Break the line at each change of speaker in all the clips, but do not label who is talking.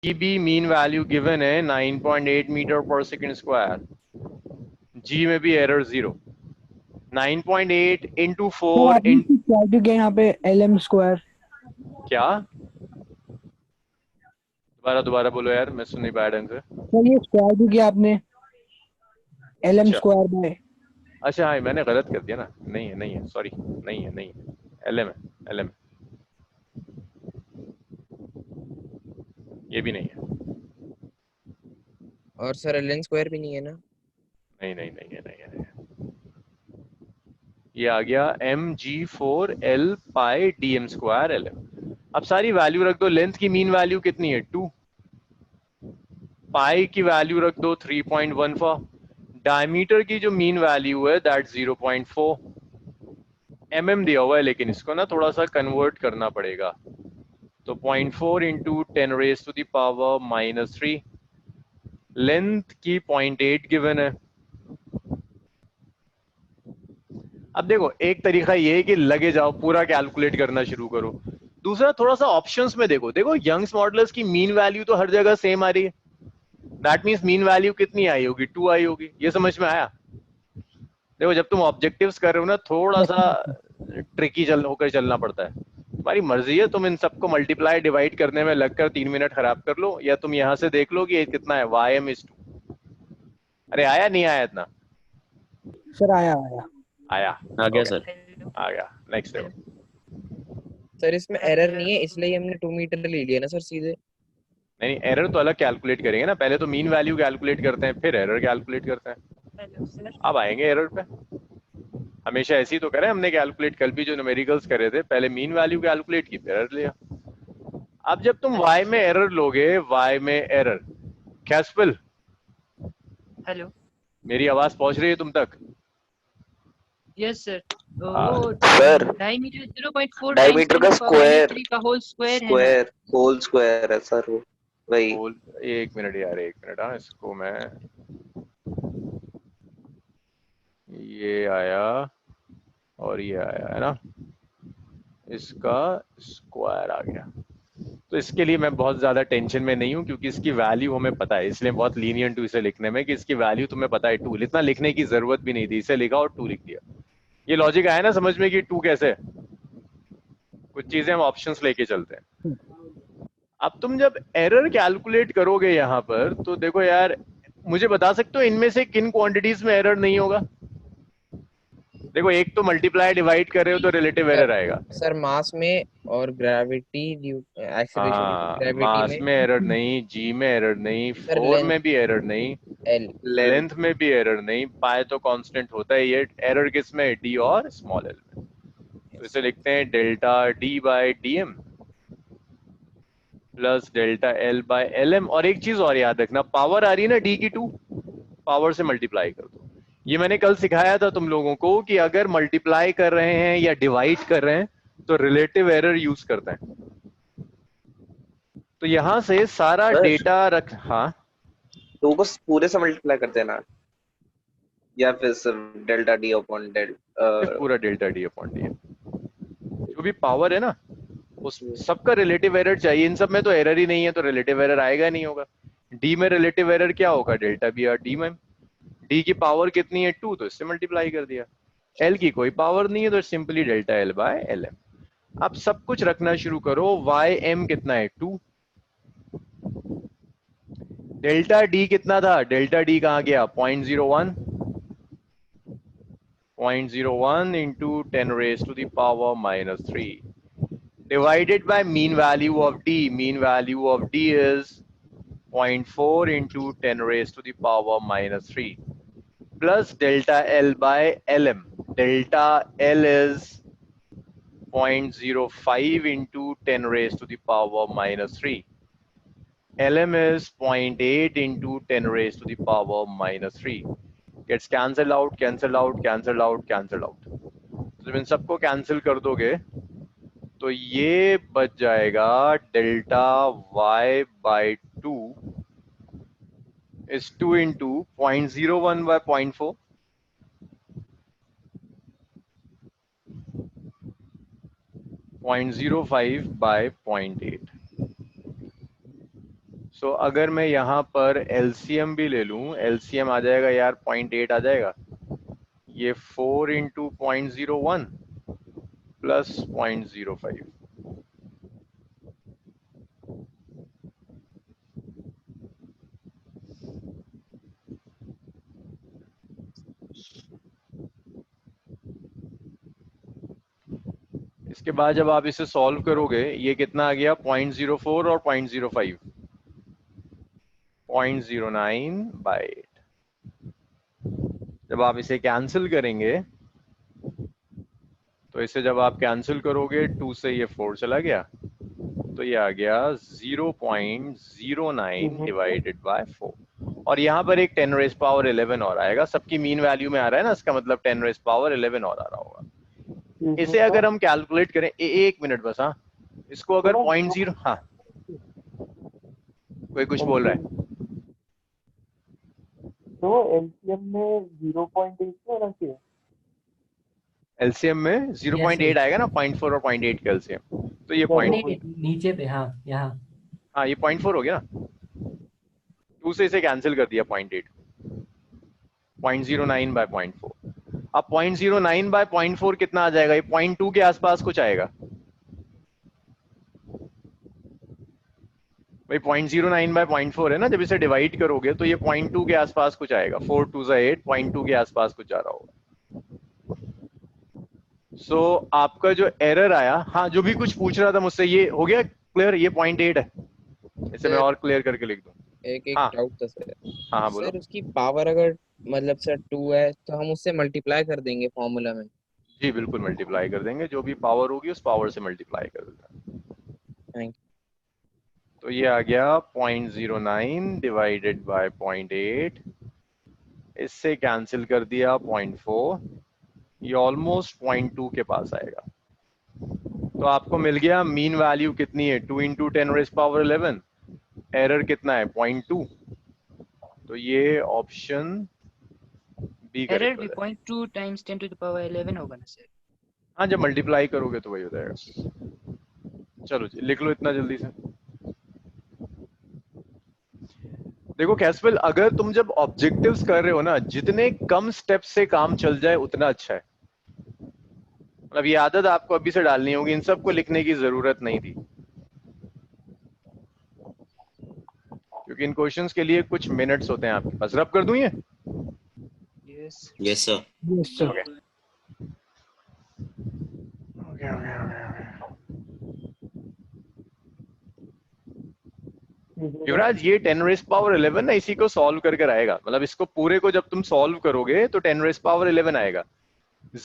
की भी mean value given है 9.8 मीटर पर सेकंड स्क्वायर, जी में भी एरर 0, 9.8 इंटू
सर
4
आपने
इन
इसकी स्क्वायर किया यहाँ पे LM²।
क्या, दोबारा दोबारा बोलो यार, मैं सुन नहीं पाया ढंग से।
सर ये स्क्वायर भी किया आपने
अच्छा
LM² बाय।
अच्छा, हाँ मैंने गलत कर दिया ना, नहीं है सॉरी, नहीं है, एल एम है, एल एम, ये भी नहीं है,
और सर एल एन स्क्वायर भी नहीं है ना?
नहीं है। ये आ गया mg4l पाई dm² lm। अब सारी वैल्यू रख दो, लेंथ की मीन वैल्यू कितनी है 2, पाई की वैल्यू रख दो 3.14, डायमीटर की जो मीन वैल्यू है दैट 0.4, दिया हुआ है लेकिन इसको ना थोड़ा सा कन्वर्ट करना पड़ेगा, तो 0.4 इंटू 10⁻⁻³ लेंथ की 0.8 गिवन है। अब देखो एक तरीका ये है कि लगे जाओ पूरा कैलकुलेट करना शुरू करो, दूसरा थोड़ा सा ऑप्शंस में देखो, यंग्स मॉडल्स की मीन वैल्यू तो हर जगह सेम आ रही है, दैट मींस मीन वैल्यू कितनी आई होगी 2 आई होगी, ये समझ में आया। देखो जब तुम ऑब्जेक्टिव्स कर रहे हो ना थोड़ा सा ट्रिकी चल होकर चलना पड़ता है, तुम्हारी मर्जी है, तुम इन सबको मल्टीप्लाई डिवाइड करने में लगकर 3 मिनट खराब कर लो, या तुम यहाँ से देख लो कि ये कितना है, y m/2। अरे आया नहीं आया इतना,
सर आया आया।
आया,
आ गया
ओके,
सर।
हेलो
आ गया, नेक्स्ट
हेलो।
देखो।
सर इसमें एरर
सर
नहीं है इसलिए हमने 2 मीटर ले लिया ना सर सीधे।
नहीं एरर तो अलग कैलकुलेट करेंगे ना, पहले तो मीन वैल्यू कैलकुलेट करते हैं फिर एरर कैलकुलेट करते हैं,
हेलो सर।
अब आएंगे एरर पे। हमेशा ऐसे ही तो करें हमने कैलकुलेट, कल भी जो न्यूमेरिकल्स करे थे पहले मीन वैल्यू कैलकुलेट की फिर एरर लिया। अब जब तुम y में एरर लोगे, y में एरर, कैस्पल
हेलो।
मेरी आवाज पहुंच रही है तुम तक?
Yes sir.
हाँ,
वो
सर
डायमीटर 0.4 टाइम्स
डायमीटर
10
का
की पावर माइनस
स्क्वायर,
3 का होल स्क्वायर है ना।
स्क्वायर होल स्क्वायर है सर वो, वही।
होल, एक मिनट यार एक मिनट, हाँ इसको मैं, ये आया और ये आया है ना, इसका स्क्वायर आ गया, तो इसके लिए मैं बहुत ज्यादा टेंशन में नहीं हूँ क्योंकि इसकी वैल्यू हमें पता है, इसलिए बहुत लीनियंट हूँ इसे लिखने में कि इसकी वैल्यू तुम्हें पता है 2, इतना लिखने की जरूरत भी नहीं थी, इसे लिखा और 2 लिख दिया। ये लॉजिक आया ना समझ में कि 2 कैसे, कुछ चीजें हम ऑप्शंस लेके चलते हैं। अब तुम जब एरर कैलकुलेट करोगे यहाँ पर तो देखो यार, मुझे बता सकते हो इनमें से किन क्वांटिटीज में एरर नहीं होगा? देखो एक तो मल्टीप्लाई डिवाइड कर रहे हो तो रिलेटिव
सर
एरर आएगा,
सर मास में और gravity due acceleration due to
हाँ
ग्रेविटी
मास
में।
में एरर नहीं, जी में एरर नहीं,
सर
फोर
लेंथ
में भी एरर नहीं,
एल।
लेंथ।
लेंथ में भी एरर नहीं, पाए तो कांस्टेंट होता है, ये एरर किस में, डी और स्मॉल एल में, तो इसे लिखते हैं delta D by D M plus delta L by L M. और एक चीज और याद रखना, पावर आ रही है ना डी की 2, पावर से मल्टीप्लाई कर दो। ये मैंने कल सिखाया था तुम लोगों को कि अगर मल्टीप्लाई कर रहे हैं या डिवाइड कर रहे हैं तो रिलेटिव एरर यूज करते हैं, तो यहां से सारा
सर
डेटा रख, हाँ,
2 को पूरे से मल्टीप्लाई कर देना, या फिर सिर्फ डेल्टा डी अपॉन डेल।
सिर्फ पूरा डेल्टा डी अपॉन डी, जो भी पावर है ना उस सबका रिलेटिव एरर चाहिए, इन सब में तो एरर ही नहीं है तो रिलेटिव एरर आएगा नहीं होगा। डी में रिलेटिव एरर क्या होगा, डेल्टा बी आर डी में, डी की पावर कितनी है 2 तो इससे मल्टीप्लाई कर दिया, एल की कोई पावर नहीं है तो simply delta L by L M. अब सब कुछ रखना शुरू करो, वाई एम कितना है 2, डेल्टा डी कितना था, डेल्टा डी कहाँ गया 0.01, 0.01 into 10⁻³ divided by mean value of d, mean value of d is 0.4 into 10⁻³ plus delta L by LM. Delta L is 0.05 into 10⁻³ LM is 0.8 into 10⁻³ gets cancelled out, cancelled out, cancelled out, cancelled out. तो जब इन सबको cancel कर दोगे तो ये बच जाएगा delta y by 2 is 2 into 0.01 by 0.4, 0.05 by 0.8. सो अगर मैं यहाँ पर एलसीएम भी ले लूँ, एलसीएम आ जाएगा यार 0.8 आ जाएगा, ये 4 इंटू 0.01 प्लस 0.05, इसके बाद जब आप इसे सॉल्व करोगे ये कितना आ गया 0.04 और 0.05, 0.09/8। जब आप इसे कैंसिल करेंगे तो इसे जब आप कैंसिल करोगे 2 से ये 4 चला गया, तो ये आ गया 0.09 डिवाइडेड बाय 4। और यहाँ पर एक 10 रेज़ पावर 11 और आएगा, सबकी मीन वैल्यू में आ रहा है ना, इसका मतलब 10 रेज़ पावर 11 और आ रहा होगा। इसे अगर हम कैलकुलेट करें, एक मिनट बस, हाँ, इसको अगर 0.0, हाँ कोई कुछ बोल रहा है,
तो एलसीएम में 0.8 होना चाहिए।
एलसीएम में 0.8 आएगा ना, 0.4 और 0.8 का एलसीएम, तो ये
नीचे पे, हाँ यहाँ,
हाँ ये 0.4 हो गया ना, 2 से इसे कैंसिल कर दिया 0.8, 0.09/0.4। अब 0.09/0.4 कितना आ जाएगा, ये 0.2 के आसपास कुछ आएगा भाई, 0.09/0.4 है ना, जब इसे डिवाइड करोगे तो ये 0.2 के आसपास कुछ आएगा, 4 2 8, 0.2 के आसपास कुछ आ रहा होगा। सो आपका जो एरर आया, हाँ जो भी कुछ पूछ रहा था मुझसे, ये हो गया क्लियर, ये 0.8 है, इसे मैं और क्लियर करके लिख दूं।
एक
हाँ
डाउट था सर।
हाँ बोलो।
सर उसकी पावर अगर मतलब सर 2 है तो हम उससे मल्टीप्लाई कर देंगे फॉर्मूला में?
जी बिल्कुल मल्टीप्लाई कर देंगे, जो भी पावर होगी उस पावर से मल्टीप्लाई कर देंगे।
Thank you.
तो ये आ गया 0.09 डिवाइडेड बाय 0.8, इससे कैंसिल कर दिया 0.4, ये ऑलमोस्ट 0.2 के पास आएगा। तो आपको मिल गया मीन वैल्यू कितनी है, 2 इंटू 10 रेज़ पावर 11, एरर कितना है 0.2, तो ये ऑप्शन बी
एरर
करेक्ट हो
भी
जाएगा।
0.2 टाइम्स 10 टू द पावर 11 होगा ना सर?
हाँ जब मल्टीप्लाई करोगे तो वही हो जाएगा। चलो जी लिख लो इतना जल्दी से। देखो कैस्पेल, अगर तुम जब ऑब्जेक्टिव्स कर रहे हो ना, जितने कम स्टेप से काम चल जाए उतना अच्छा है। मतलब ये आदत आपको अभी से डालनी होगी, इन सबको लिखने की जरूरत नहीं थी, क्योंकि इन क्वेश्चंस के लिए कुछ मिनट्स होते हैं आपके पास। रब कर दूं ये?
Yes
yes sir.
Yes sir.
Yuvraj ये 10 रेज़ पावर 11 ना, इसी को सॉल्व करके आएगा, मतलब इसको पूरे को जब तुम सॉल्व करोगे तो 10 रेज़ पावर 11 आएगा।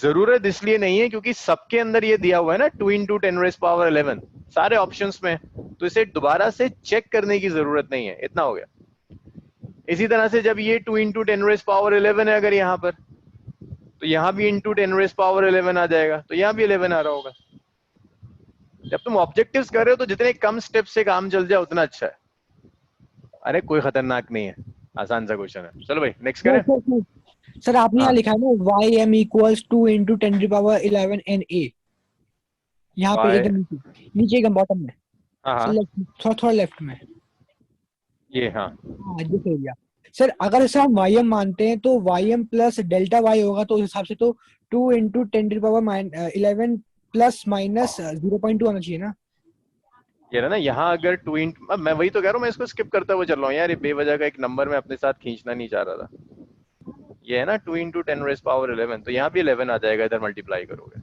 जरूरत इसलिए नहीं है क्योंकि सबके अंदर ये दिया हुआ है ना 2 इंटू 10 रेज़ पावर 11 सारे ऑप्शंस में, तो इसे दोबारा से चेक करने की जरूरत नहीं है, इतना हो गया। इसी तरह से जब ये 2 इंटू 10 रेज़ पावर 11 है अगर यहाँ पर, तो यहाँ भी इंटू 10 रेज़ पावर 11 आ जाएगा, तो यहाँ भी 11 आ रहा होगा। जब तुम ऑब्जेक्टिव्स कर रहे हो तो जितने कम स्टेप से काम चल जाए उतना अच्छा है। अरे कोई खतरनाक नहीं है, आसान सा क्वेश्चन है। चलो भाई नेक्स्ट करें।
सर आपने यहाँ
हाँ।
लिखा है ना ym equals 2 into 10 to power 11 N A, यहाँ पे
Y-
एकदम नीचे एकदम बॉटम में,
हाँ हाँ
थोड़ा थोड़ा लेफ्ट में।
ये, हाँ
हाँ दिख गया सर। अगर इसे हम ym मानते हैं तो ym प्लस डेल्टा y होगा, तो उस हिसाब से तो 2 into 10 to power 11 plus minus 0.2 आना चाहिए ना।
ये ना यहाँ अगर 2 इंटू, मैं वही तो कह रहा हूँ, मैं इसको स्किप करता हुआ चल रहा हूँ यार, ये बेवजह का एक नंबर मैं अपने साथ खींचना नहीं चाह रहा था। ये है ना 2 इंटू 10 रेज़ पावर 11, तो यहाँ भी 11 आ जाएगा इधर मल्टीप्लाई करोगे,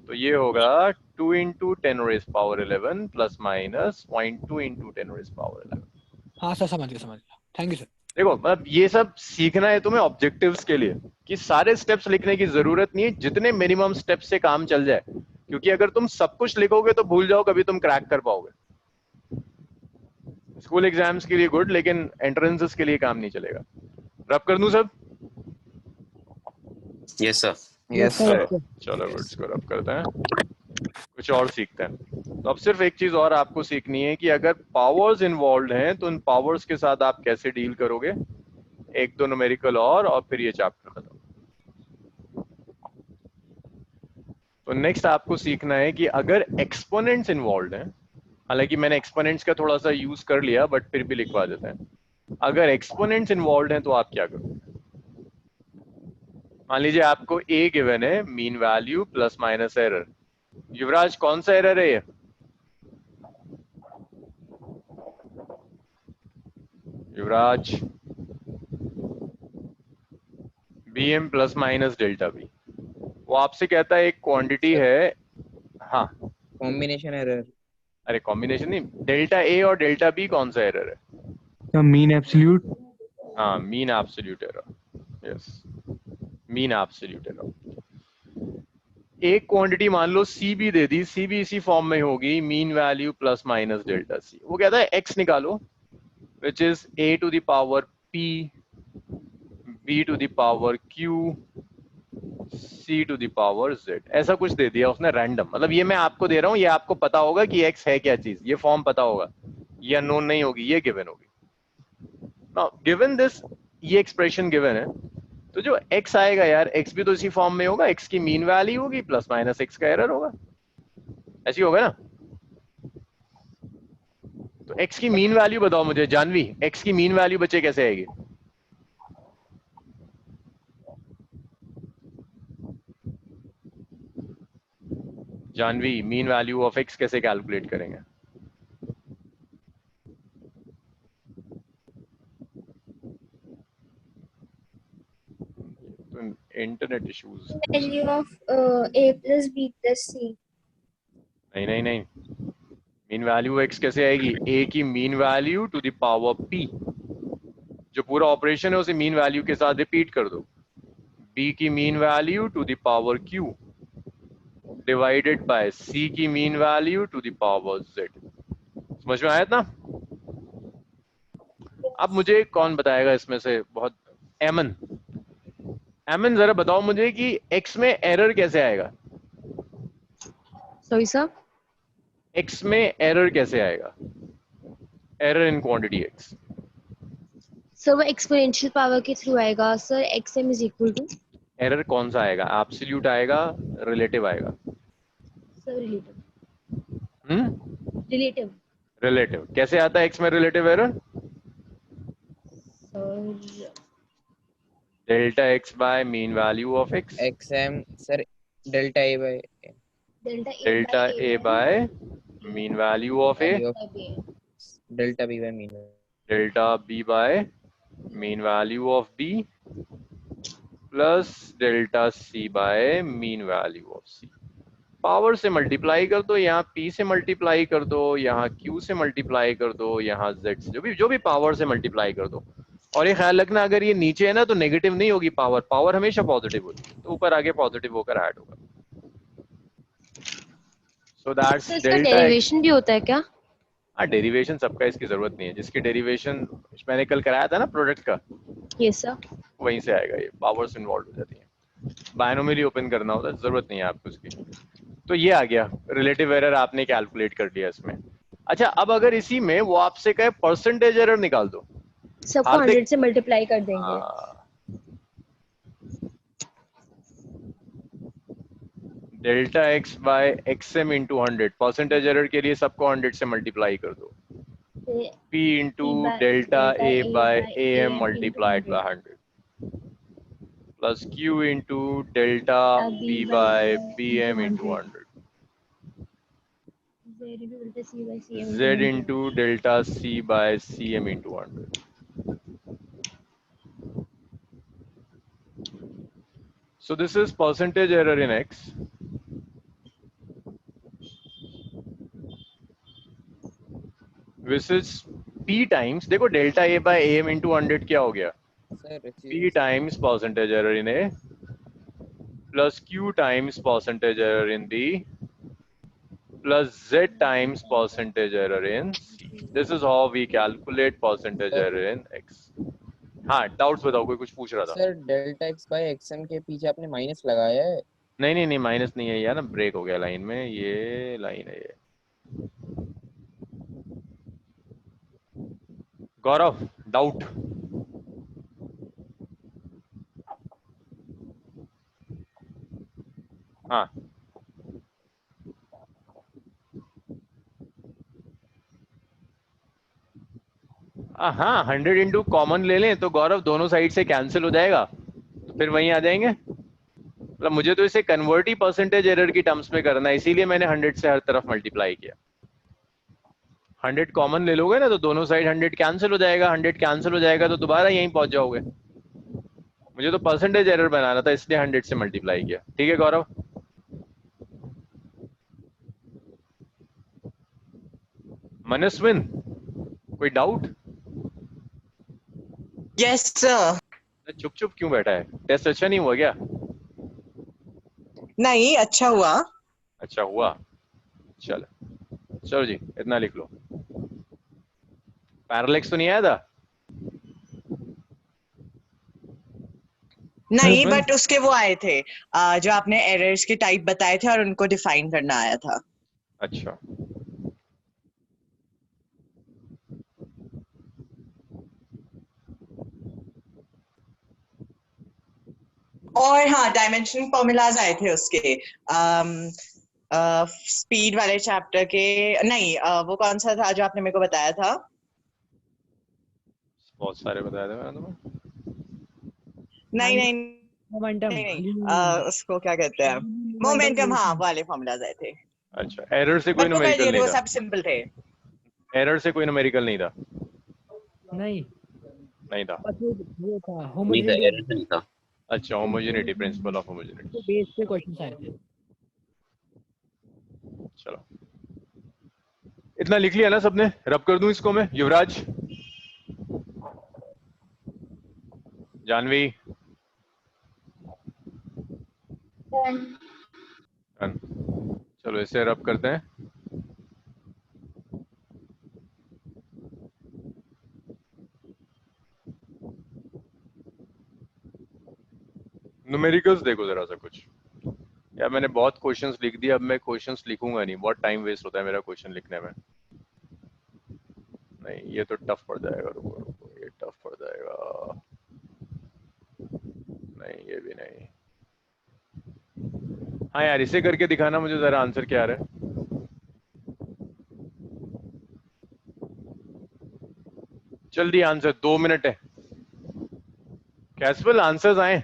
तो ये होगा 2 into 10 rays power 11 plus minus 0.2 into 10 rays power 11।
हाँ सर समझ गया थैंक यू सर।
देखो मतलब ये सब सीखना है तुम्हें ऑब्जेक्टिव्स के लिए, कि सारे स्टेप्स लिखने की जरूरत नहीं है, जितने मिनिमम स्टेप्स से काम चल जाए, क्योंकि अगर तुम सब कुछ लिखोगे तो भूल जाओ कभी तुम क्रैक कर पाओगे। स्कूल एग्जाम्स के लिए गुड, लेकिन एंट्रेंसेस के लिए काम नहीं चलेगा। रब कर दूं सब?
Yes sir.
Yes
sir.
चलो गुड, इसको रब करते हैं, कुछ और सीखते हैं। तो अब सिर्फ एक चीज और आपको सीखनी है कि अगर पावर्स इन्वॉल्व हैं तो उन पावर्स के साथ आप कैसे डील करोगे, एक दो न्यूमेरिकल और फिर ये चैप्टर खत्म। तो नेक्स्ट आपको सीखना है कि अगर एक्सपोनेंट्स इन्वॉल्व हैं हालांकि मैंने एक्सपोनेंट्स का थोड़ा सा यूज कर लिया, बट फिर भी लिखवा देते हैं। अगर एक्सपोनेंट्स इन्वॉल्व हैं तो आप क्या करोगे? मान लीजिए आपको ए गिवन है, mean value plus minus error. Yuvraj कौन सा एरर है ये? Yuvraj, b m plus minus delta b. वो आपसे कहता है एक क्वांटिटी
सर
है। हाँ,
कॉम्बिनेशन एरर।
अरे कॉम्बिनेशन नहीं, डेल्टा ए और डेल्टा बी कौन सा एरर है?
The mean absolute.
हाँ, mean absolute error. Yes, mean absolute error. एक क्वांटिटी मान लो सी भी दे दी, सी भी इसी फॉर्म में होगी, mean value plus minus delta C. वो कहता है एक्स निकालो, which is A to the power P, B to the power Q, C to the power Z. ऐसा कुछ दे दिया उसने रैंडम। मतलब ये मैं आपको दे रहा हूँ, ये आपको पता होगा कि एक्स है क्या चीज, ये फॉर्म पता होगा, ये अननोन नहीं होगी, ये गिवन होगी। नाउ गिवन दिस, ये एक्सप्रेशन गिवन है, तो जो x आएगा यार, x भी तो इसी फॉर्म में होगा, x की मीन वैल्यू होगी प्लस माइनस x का एरर होगा, ऐसी होगा ना? तो x की मीन वैल्यू बताओ मुझे जानवी, x की मीन वैल्यू बच्चे कैसे आएगी? Janhvi, mean value of x कैसे कैलकुलेट करेंगे? तो internet issues.
Value of a plus b plus c.
नहीं नहीं नहीं, मीन वैल्यू x कैसे आएगी? a की mean value to the power p, जो पूरा ऑपरेशन है उसे मीन वैल्यू के साथ रिपीट कर दो, b की mean value to the power q divided by c की mean value to the power z। समझ में आया ना? अब मुझे कौन बताएगा इसमें से, बहुत एमन, एमन जरा बताओ मुझे कि x में एरर कैसे आएगा?
सॉरी सर,
x में एरर कैसे आएगा? Error in quantity x।
Sir वो एक्सपोनेंशियल पावर के थ्रू आएगा sir. xm is equal to
error कौन सा आएगा? एब्सोल्यूट आएगा, रिलेटिव आएगा?
Sir relative.
रिलेटिव। रिलेटिव कैसे आता है x में relative error?
Sir
delta x by mean value of x,
X M sir delta A by
delta a by mean value of a,
value of delta B by mean.
Delta b by mean value of b plus delta c by mean value of c। Power से multiply कर दो, यहाँ p से multiply कर दो, यहाँ q से multiply कर दो, यहाँ z से, जो भी पावर से मल्टीप्लाई कर दो। और ये ख्याल रखना, अगर ये नीचे है ना तो नेगेटिव नहीं होगी पावर, पावर हमेशा पॉजिटिव होगी, तो ऊपर आगे पॉजिटिव होकर ऐड होगा। सो दैट्स
सर इसका
डेल्टा x।
डेरिवेशन भी होता है क्या?
हाँ, डेरिवेशन सबका, इसकी जरूरत नहीं है। जिसकी डेरिवेशन मैंने कल कराया था ना प्रोडक्ट का,
यस सर।
वहीं से आएगा। ये पावर्स इन्वॉल्व हो जाती है, बायनोमियली ओपन करना होता है, जरूरत नहीं है आपको इसकी। तो ये आ गया, रिलेटिव एरर आपने कैलकुलेट कर लिया इसमें। अच्छा, अब अगर इसी में वो आपसे कहे परसेंटेज एरर निकाल दो,
सबको
हार्दिक
100 से मल्टीप्लाई कर देंगे।
Delta x by xm into 100, percentage error के लिए सबको 100 से मल्टीप्लाई कर दो, p into delta a by am multiplied by 100 plus q into delta b by bm into 100 z into delta c by cm into 100। So this is percentage error in x. This is p times, देखो delta a by am into 100 क्या हो गया?
Sir
p times percentage error in a plus q times percentage error in b plus z times percentage error in c. This is how we calculate percentage error in x. हाँ, doubts बताओ, कोई कुछ पूछ रहा था?
Sir delta X by X M के पीछे आपने माइनस लगाया है।
नहीं नहीं नहीं, माइनस नहीं है यार, ना ब्रेक हो गया लाइन में, ये लाइन है ये। गौरव, डाउट? हाँ, हाँ 100 इंटू कॉमन ले लें तो गौरव दोनों साइड से कैंसिल हो जाएगा, तो फिर वहीं आ जाएंगे। मतलब मुझे तो इसे कन्वर्ट ही परसेंटेज एरर की टर्म्स में करना है, इसीलिए मैंने 100 से हर तरफ मल्टीप्लाई किया। 100 कॉमन ले लोगे ना तो दोनों साइड 100 कैंसिल हो जाएगा, 100 कैंसिल हो जाएगा तो दोबारा यहीं पहुंच जाओगे। मुझे तो परसेंटेज एरर बनाना था इसलिए 100 से मल्टीप्लाई किया। ठीक है गौरव? मनस्विन कोई डाउट?
Yes sir.
चुप चुप क्यों बैठा है? टेस्ट अच्छा नहीं हुआ क्या?
नहीं, अच्छा हुआ।
अच्छा हुआ, चलो जी इतना लिख लो। पैरालेक्स तो नहीं आया था?
नहीं, बट उसके वो आए थे जो आपने एरर्स के टाइप बताए थे और उनको डिफाइन करना आया था।
अच्छा
और हाँ, डायमेंशन फॉर्मूलाज आए थे उसके स्पीड वाले चैप्टर के। नहीं, वो कौन सा था जो आपने मेरे को बताया था?
बहुत सारे बताए थे मैंने तुम्हें।
नहीं नहीं
मोमेंटम,
नहीं, उसको क्या कहते हैं, मोमेंटम। हाँ, वाले फॉर्मूलाज आए थे।
अच्छा, एरर से कोई
बट वो कर
न्यूमेरिकल
दिए थे,
नहीं
वो
था?
सब सिंपल थे।
एरर से कोई न्यूमेरिकल नहीं था?
नहीं
नहीं था।
वो था
नहीं था,
होमोजेनिटी
एरर नहीं था।
अच्छा, homogeneity, principle of homogeneity.
Base पे क्वेश्चन आए थे।
चलो इतना लिख लिया ना सबने? रब कर दूं इसको मैं? युवराज, जानवी, चलो इसे रब करते हैं। न्यूमेरिकल्स देखो जरा सा कुछ। यार मैंने बहुत क्वेश्चंस लिख दिए, अब मैं क्वेश्चंस लिखूंगा नहीं, बहुत टाइम वेस्ट होता है मेरा क्वेश्चन लिखने में। नहीं ये तो टफ पड़ जाएगा, रुको रुको, ये टफ पड़ जाएगा। नहीं ये भी नहीं। हाँ यार इसे करके दिखाना मुझे जरा, आंसर क्या आ रहा है। जल्दी आंसर, 2 मिनट है। कैसुअल आंसर्स आए?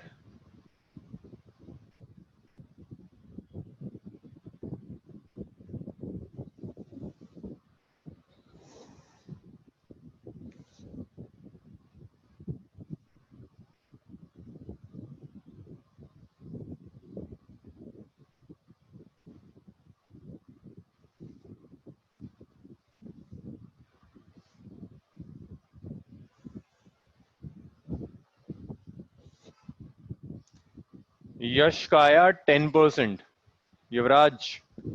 यश का आया 10%। युवराज,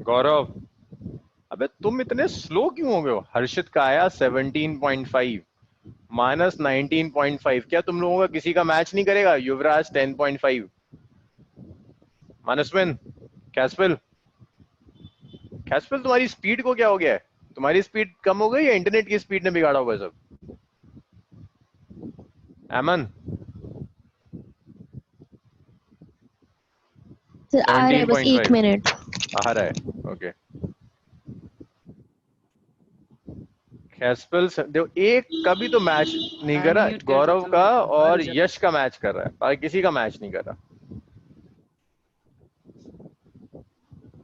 गौरव, अबे तुम इतने स्लो क्यों हो गए हो? हर्षित का आया 17.5 माइनस 19.5। क्या तुम लोगों का किसी का मैच नहीं करेगा? युवराज 10.5। मानसविन, कैस्पल, कैस्पल तुम्हारी स्पीड को क्या हो गया है? तुम्हारी स्पीड कम हो गई या इंटरनेट की स्पीड ने बिगाड़ा होगा सब? एमन,
आ रहा है, बस 1 मिनट।
आ रहा है, ओके। कैस्पल देखो, एक का भी तो मैच नहीं कर रहा,
Unmute कर
गौरव
देता
का
हूँ,
और
बाहर जा।
यश का मैच कर रहा है, बाकी किसी का मैच नहीं कर रहा।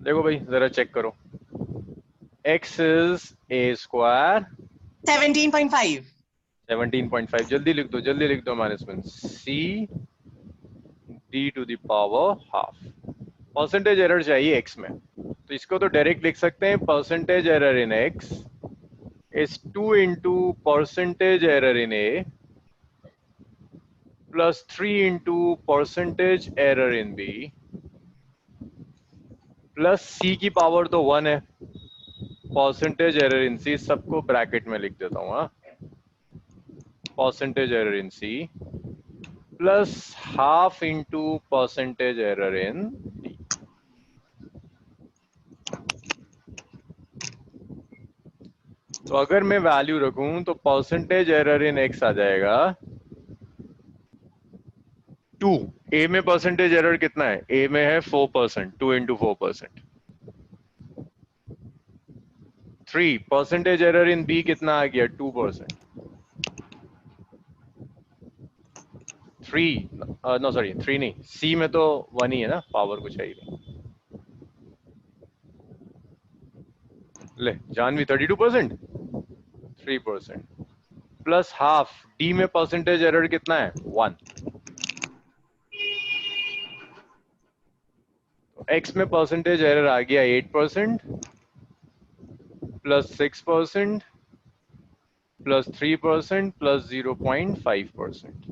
देखो भाई जरा चेक करो। x is a square
17.5।
17.5। जल्दी लिख दो, जल्दी लिख दो management. c d to the power half. Percentage error चाहिए x में, तो इसको तो डायरेक्ट लिख सकते हैं, percentage error in x is 2 into percentage error in A plus 3 into percentage error in B plus C की पावर तो 1 है, परसेंटेज एरर इन C, सबको ब्रैकेट में लिख देता हूँ। हाँ, percentage error in C plus half into percentage error in D। तो अगर मैं वैल्यू रखूं तो परसेंटेज एरर इन x आ जाएगा 2। A में परसेंटेज एरर कितना है? A में है 4%, 2 into 4%। 3 percentage error in B कितना आ गया? 2%। 3 नो सॉरी 3 नहीं, सी में तो 1 ही है ना, पावर कुछ है ही नहीं। ले जानवी 32%, 3% प्लस हाफ, डी में परसेंटेज एरर कितना है 1, एक्स में परसेंटेज एरर आ गया 8% प्लस 6% प्लस 3% प्लस 0.5%,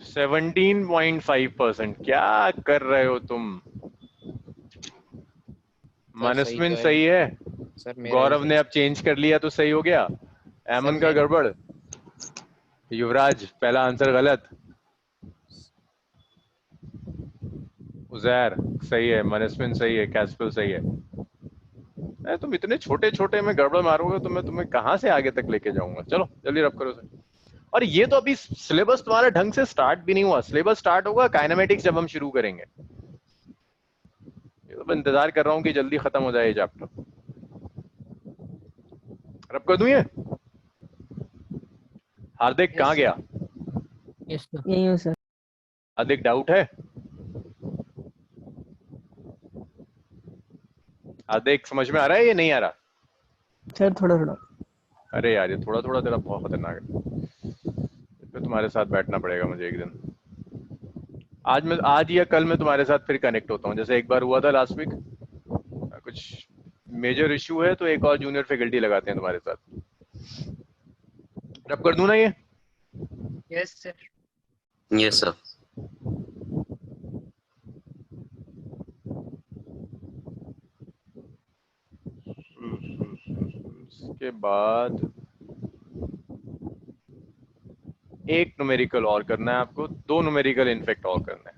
17.5%। क्या कर रहे हो तुम?
सही
मनस्विन
तो है
सही है,
सर, मेरा ही
गौरव
सही।
ने अब चेंज कर लिया तो सही हो गया, एमन का
मैं-
गड़बड़, युवराज पहला आंसर गलत, उजैर सही है, मनस्विन सही है, कैस्पल सही है। अरे तुम इतने छोटे छोटे में गड़बड़ मारोगे तो मैं तुम्हें कहां से आगे तक लेके जाऊंगा। चलो जल्दी रब करो सर। और ये तो अभी सिलेबस तुम्हारा ढंग से स्टार्ट भी नहीं हुआ, सिलेबस स्टार्ट होगा काइनेमेटिक्स जब हम शुरू करेंगे। ये तो मैं इंतजार कर रहा हूँ कि जल्दी खत्म हो जाए ये चैप्टर। रब कर दूं ये? हार्दिक कहाँ गया?
Yes sir.
यही हूँ सर।
हार्दिक डाउट है? हार्दिक समझ में आ रहा है ये नहीं आ रहा?
सर थोड़ा थोड़ा।
अरे यार ये थोड़ा थोड़ा तेरा बहुत खतरनाक है, इस पे तुम्हारे साथ बैठना पड़ेगा मुझे एक दिन। आज या कल मैं तुम्हारे साथ फिर कनेक्ट होता हूँ, जैसे एक बार हुआ था लास्ट वीक। कुछ मेजर इशू है तो एक और जूनियर फैकल्टी लगाते हैं तुम्हारे साथ। रब कर दूं ना ये?
Yes, sir.
Yes sir.
इसके बाद एक न्यूमेरिकल और करना है आपको, 2 न्यूमेरिकल इनफेक्ट और करना है।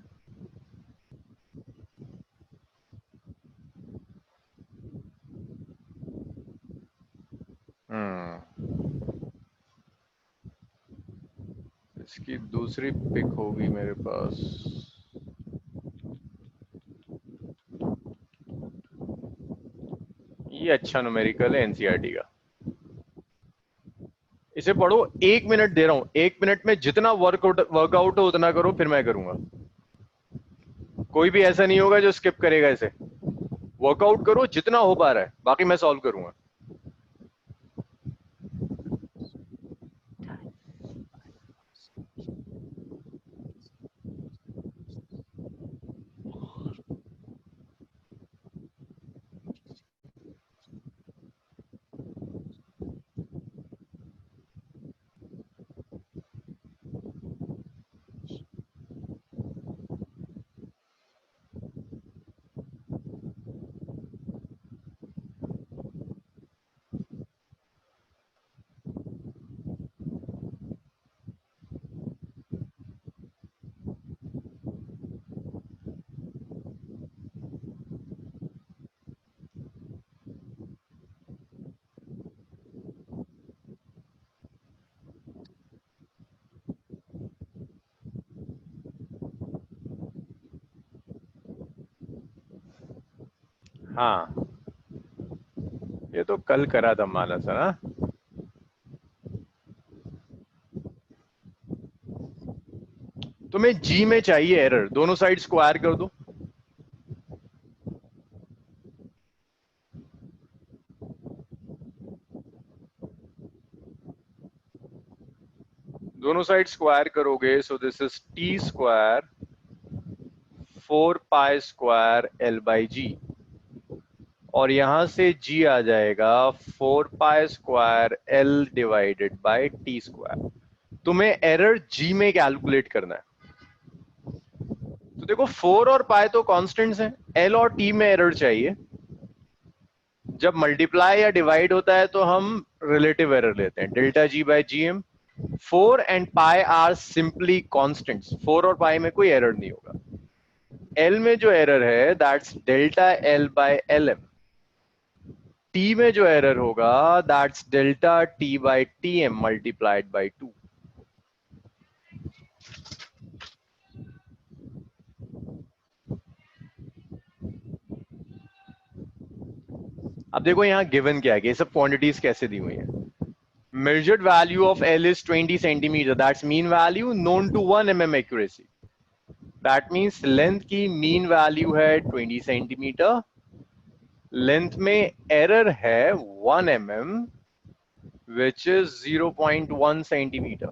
इसकी दूसरी पिक होगी मेरे पास। ये अच्छा न्यूमेरिकल है एनसीईआरटी का, इसे पढ़ो। 1 मिनट दे रहा हूं, 1 मिनट में जितना वर्कआउट हो उतना करो, फिर मैं करूंगा। कोई भी ऐसा नहीं होगा जो स्किप करेगा इसे। वर्कआउट करो जितना हो पा रहा है, बाकी मैं सॉल्व करूंगा। हाँ ये तो कल करा था मानस है ना। तुम्हें जी में चाहिए एरर, दोनों साइड स्क्वायर कर दो। दोनों साइड स्क्वायर करोगे, so this is T square 4 pi square l by g, और यहां से जी आ जाएगा 4 pi square l divided by T square. तुम्हें एरर जी में कैलकुलेट करना है। तो देखो 4 और पाई तो कांस्टेंट्स हैं, एल और टी में एरर चाहिए। जब मल्टीप्लाई या डिवाइड होता है तो हम रिलेटिव एरर लेते हैं, delta ji by ji M. 4 and pi are simply constants, 4 और पाई में कोई एरर नहीं होगा। एल में जो एरर है that's delta L by L M. T में जो एरर होगा that's delta T by T M multiplied by 2। अब देखो यहाँ गिवन क्या है कि ये सब क्वांटिटीज कैसे दी हुई हैं। measured value of L is 20 centimeter. That's mean value known to 1 mm accuracy. That means length की mean value है 20 centimeter. Length में error है 1 mm, which is 0.1 centimeter.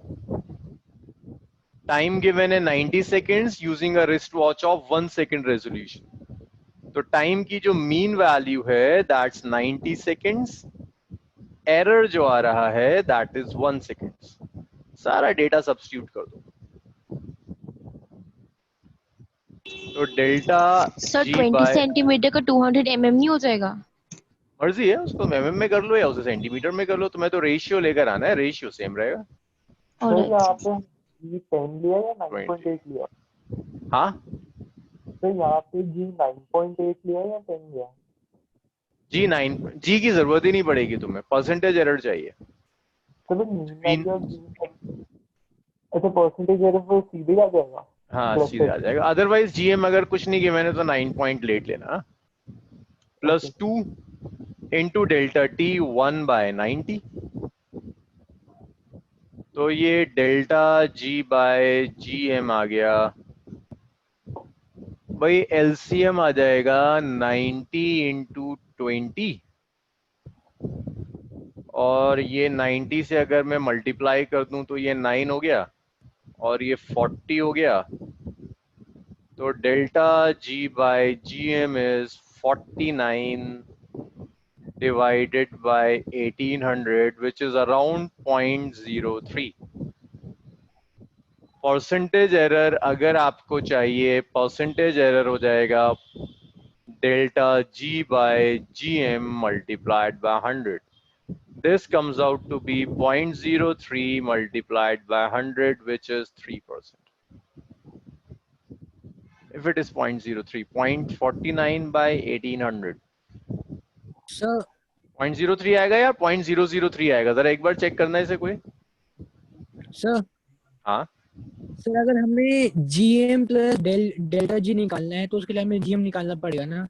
Time given है 90 seconds using a wristwatch of 1 second resolution. तो time की जो mean value है that's 90 seconds, error जो आ रहा है दैट इज 1 सेकेंड्स. सारा डेटा सब्स्टिट्यूट कर दो. तो डेल्टा
सर
जी
20
बाय,
सेंटीमीटर का 200 mm नहीं हो जाएगा?
मर्जी है, उसको mm में कर लो या उसे सेंटीमीटर में कर लो. तुम्हें तो रेशियो लेकर आना है, रेशियो सेम रहेगा.
सर यहाँ पे जी 10 लिया या 9.8 लिया?
हाँ,
सर यहाँ पे जी 9.8 लिया या 10 लिया?
जी 9, जी की जरूरत ही नहीं पड़ेगी तुम्हें, परसेंटेज एरर चाहिए.
सर अच्छा परसेंटेज एरर वो सीधे आ जाएगा?
हाँ सीधे आ जाएगा. अदरवाइज जीएम अगर कुछ नहीं किया मैंने तो 9.8 लेना, प्लस 2 इंटू डेल्टा टी 1/90. तो ये delta ji by ji m आ गया भाई. एलसीएम आ जाएगा 90 इंटू 20, और ये 90 से अगर मैं मल्टीप्लाई कर दूं तो ये 9 हो गया और ये 40 हो गया. तो delta ji by ji M is 49 divided by 1800, which is around 0.03. Percentage error अगर आपको चाहिए, परसेंटेज एरर हो जाएगा delta ji by ji M multiplied by 100. This comes out to be 0.03 multiplied by 100, which is 3%. If it is 0.03, 0.49 by 1800.
Sir
0.03 आएगा या 0.003 आएगा? जरा एक बार चेक करना है इसे कोई.
सर
हाँ
सर अगर हमें जीएम प्लस डेल्टा जी निकालना है तो उसके लिए हमें जीएम निकालना पड़ेगा ना?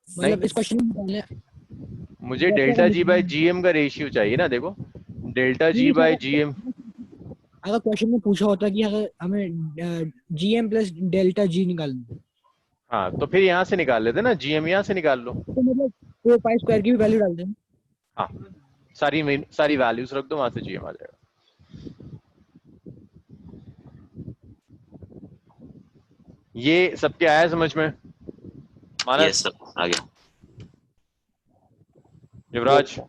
मतलब इस क्वेश्चन में निकालना है.
मुझे डेल्टा जी बाय जीएम का रेशियो चाहिए ना. देखो डेल्टा जी बाय जीएम,
अगर क्वेश्चन में पूछा होता कि अगर हमें जीएम प्लस डेल्टा जी निकालना है
हाँ तो फिर यहाँ से निकाल लेते ना, जीएम यहाँ से निकाल लो.
तो मतलब 4 स्क्वायर की भी वैल्यू डाल दें.
हाँ सारी वैल्यूज रख दो, वहां से जीएम आ जाएगा. ये सब क्या आया समझ में? मानस,
यस सर, आ गया.
युवराज,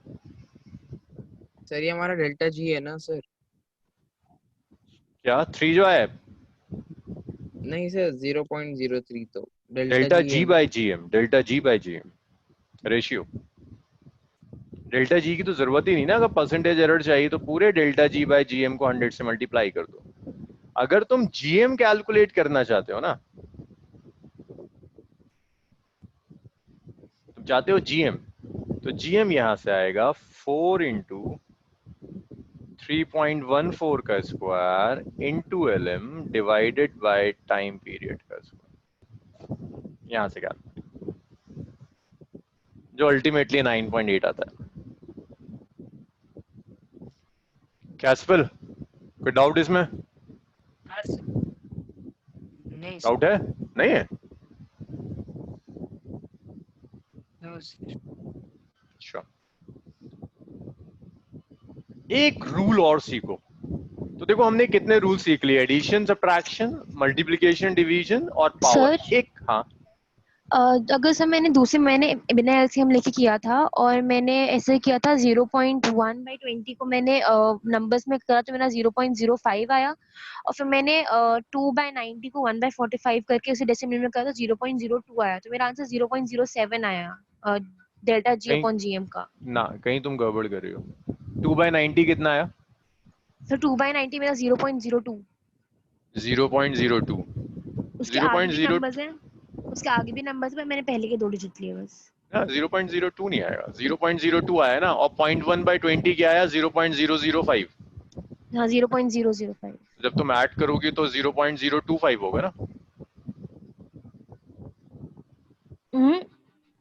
सर ये हमारा डेल्टा जी है ना सर?
क्या 3 जो आया?
नहीं सर 0.03. तो
delta ji by G M, delta ji by G M ratio. Delta G की तो जरूरत ही नहीं ना. अगर परसेंटेज एरर चाहिए तो पूरे डेल्टा जी बाय जीएम को 100 से मल्टीप्लाई कर दो. अगर तुम जीएम कैलकुलेट करना चाहते हो ना, तुम चाहते हो जीएम, तो जीएम यहां से आएगा 4 इंटू 3.14 का square into LM divided by time period का स्क्वायर. यहां से क्या, जो अल्टीमेटली 9.8 आता है. कैस्पल, कोई डाउट इसमें?
नहीं सर.
डाउट है? नहीं है?
No sir.
अच्छा, एक रूल और सीखो. तो देखो हमने कितने रूल सीख लिए? एडिशन, सब्ट्रैक्शन, मल्टीप्लिकेशन, डिवीजन और पावर.
सर?
एक हाँ
अगर सर मैंने बिना एलसीएम लेके किया था और मैंने ऐसे किया था 0.1/20 को मैंने नंबर्स में करा तो मेरा 0.05 आया, और फिर मैंने 2/90 को 1/45 करके उसे डेसिमल में करा तो 0.02 आया. तो मेरा आंसर 0.07 आया डेल्टा जी अपॉन जीएम का.
ना, कहीं तुम गड़बड़ कर रही हो. 2/90 कितना आया?
सर 2/90 मेरा 0.02.
0.02.
उसके आगे भी नंबर्स हैं, उसके आगे भी नंबर्स हैं, मैंने पहले के 2 डिजिट लिए बस.
ना 0.02 नहीं आएगा. 0.02 आया ना, और 0.1/20 क्या आया? 0.005.
हाँ 0.005.
जब तुम ऐड करोगे तो 0.025 होगा ना.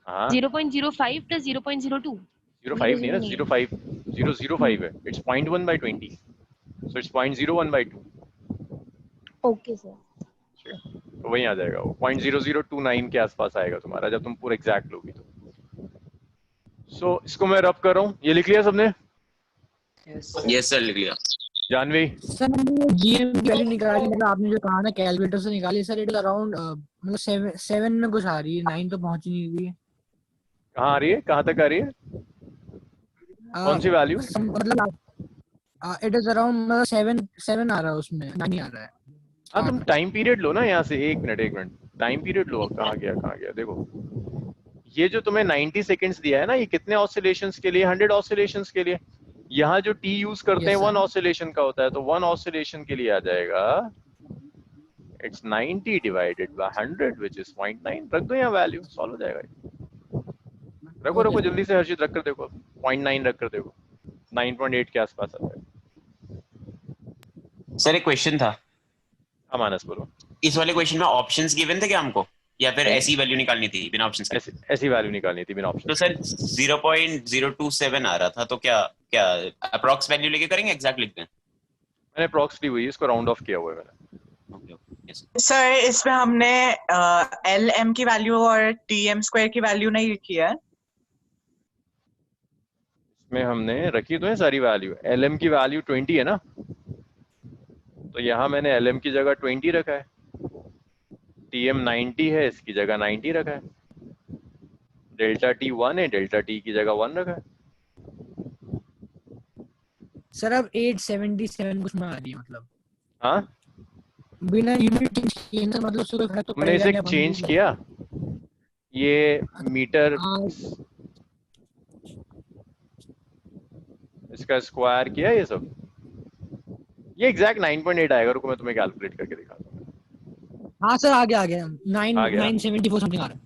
हाँ
0.05 प्लस 0.02.
05 नहीं है ना, 05 005 है, it's 0.1 by 20, so it's 0.01 by 2.
Okay sir.
तो वहीं आ जाएगा वो 0.0029 के आसपास आएगा तुम्हारा जब तुम पूरा एग्जैक्ट लोगी तो। सो इसको मैं रब कर रहा हूँ, ये लिख लिया सबने?
यस सर, लिख लिया।
जानवी?
सर हमने जीएम की वैल्यू निकाली, मतलब आपने जो कहा ना कैलकुलेटर से निकाली सर, इट इज अराउंड मतलब 7 में कुछ आ रही है, 9 तो पहुंच ही नहीं रही है।
कहाँ आ रही है, कहाँ तक आ रही है, कौन सी वैल्यू?
मतलब इट इज अराउंड 7 आ रहा है उसमें, 9 नहीं आ रहा है।
हाँ तुम टाइम पीरियड लो ना यहाँ से, एक मिनट टाइम पीरियड लो। कहाँ गया देखो, ये जो तुम्हें 90 सेकंड्स दिया है ना, ये कितने ऑसिलेशंस के लिए? 100 ऑसिलेशंस के लिए। यहाँ जो टी यूज करते हैं 1 ऑसिलेशन का होता है, तो 1 ऑसिलेशन के लिए आ जाएगा it's 90 divided by 100 which is 0.9। रख दो यहाँ वैल्यू, सॉल्व हो जाएगा। रखो जल्दी से हर्षित, रख कर देखो, 0.9 रख कर देखो, 9.8 के आसपास आ जाएगा।
सर एक क्वेश्चन था।
हाँ मानस बोलो।
इस वाले क्वेश्चन में ऑप्शंस गिवन थे क्या हमको, या फिर ऐसी वैल्यू निकालनी थी बिना ऑप्शंस के?
ऐसी वैल्यू निकालनी थी बिना ऑप्शन।
तो सर 0.027 आ रहा था, तो क्या अप्रॉक्स वैल्यू लेके करेंगे, एग्जैक्ट लिखते हैं?
मैंने अप्रॉक्स ली हुई है, इसको राउंड ऑफ किया हुआ है मैंने।
सर इसमें हमने एल एम की वैल्यू और टी एम स्क्वायर की वैल्यू नहीं लिखी है।
इसमें हमने रखी तो है सारी वैल्यू। एल एम की वैल्यू 20 है ना, तो यहाँ मैंने एल एम की जगह 20 रखा है, टी एम 90 है, इसकी जगह 90 रखा है, डेल्टा टी 1 है, डेल्टा टी की जगह 1 रखा है।
सर अब 877 कुछ में आ रही है, मतलब
हाँ
बिना यूनिट चेंज किए ना, मतलब उससे कोई फर्क तो
हमने
पड़ेगा
इसे
नहीं अपन
चेंज
को।
किया, ये मीटर इसका स्क्वायर किया, ये सब ये एग्जैक्ट 9.8 आएगा। रुको मैं तुम्हें कैलकुलेट करके दिखाता हूँ।
हाँ सर आ गया 974 समथिंग आ रहा है।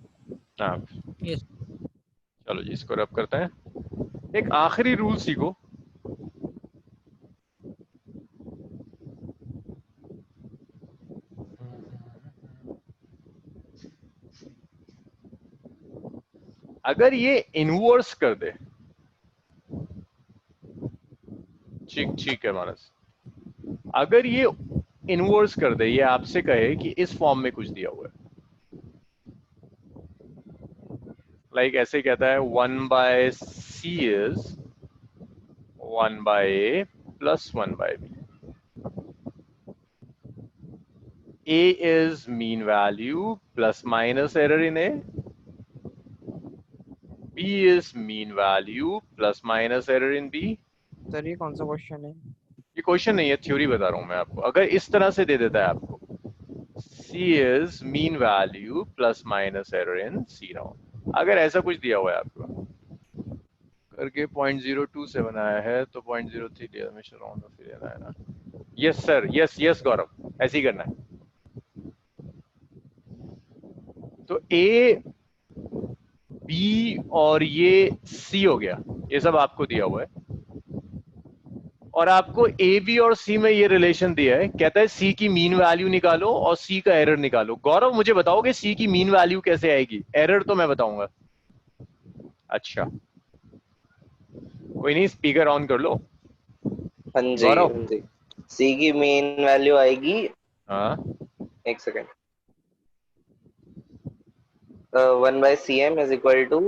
हाँ
यस।
चलो जी, इसको रब करते हैं। एक आखिरी रूल सीखो, अगर ये इनवर्स कर दे, ठीक है मानस, अगर ये इनवर्स कर दे, ये आपसे कहे कि इस फॉर्म में कुछ दिया हुआ है, लाइक ऐसे कहता है 1/c is 1/a plus 1/b. A is mean value plus minus error in A. B is mean value plus minus error in B.
Sir ये कौन सा क्वेश्चन है?
ये क्वेश्चन नहीं है, थ्योरी बता रहा हूं मैं आपको। अगर इस तरह से दे देता है आपको, C is mean value plus minus error in C round, अगर ऐसा कुछ दिया हुआ है आपको करके 0.027 आया है, तो 0.03 लिया, हमेशा राउंड ऑफ लेना है ना। यस सर, यस गौरव, ऐसे ही करना है। तो A, B और ये C हो गया, ये सब आपको दिया हुआ है, और आपको A, B और C में ये रिलेशन दिया है, कहता है C की मीन वैल्यू निकालो और C का एरर निकालो। गौरव मुझे बताओगे C की मीन वैल्यू कैसे आएगी? एरर तो मैं बताऊंगा। अच्छा कोई नहीं, स्पीकर ऑन कर लो।
हाँ जी, C की मीन वैल्यू आएगी,
हाँ
एक second, 1/cm is equal to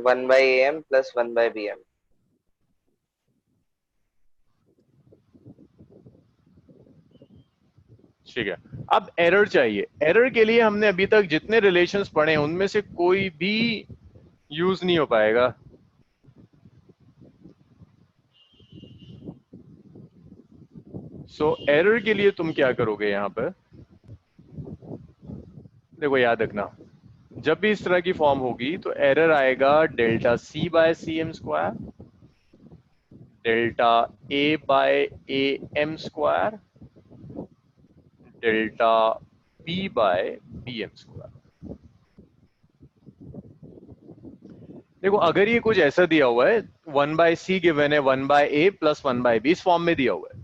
1/am plus 1/bm.
ठीक है, अब एरर चाहिए। एरर के लिए हमने अभी तक जितने रिलेशंस पढ़े हैं उनमें से कोई भी यूज नहीं हो पाएगा। सो एरर के लिए तुम क्या करोगे, यहाँ पर देखो, याद रखना, जब भी इस तरह की फॉर्म होगी तो एरर आएगा delta C by CM square, delta A by AM square, delta B by BM square. देखो अगर ये कुछ ऐसा दिया हुआ है, 1/c गिवन है 1/a प्लस 1/b, इस फॉर्म में दिया हुआ है,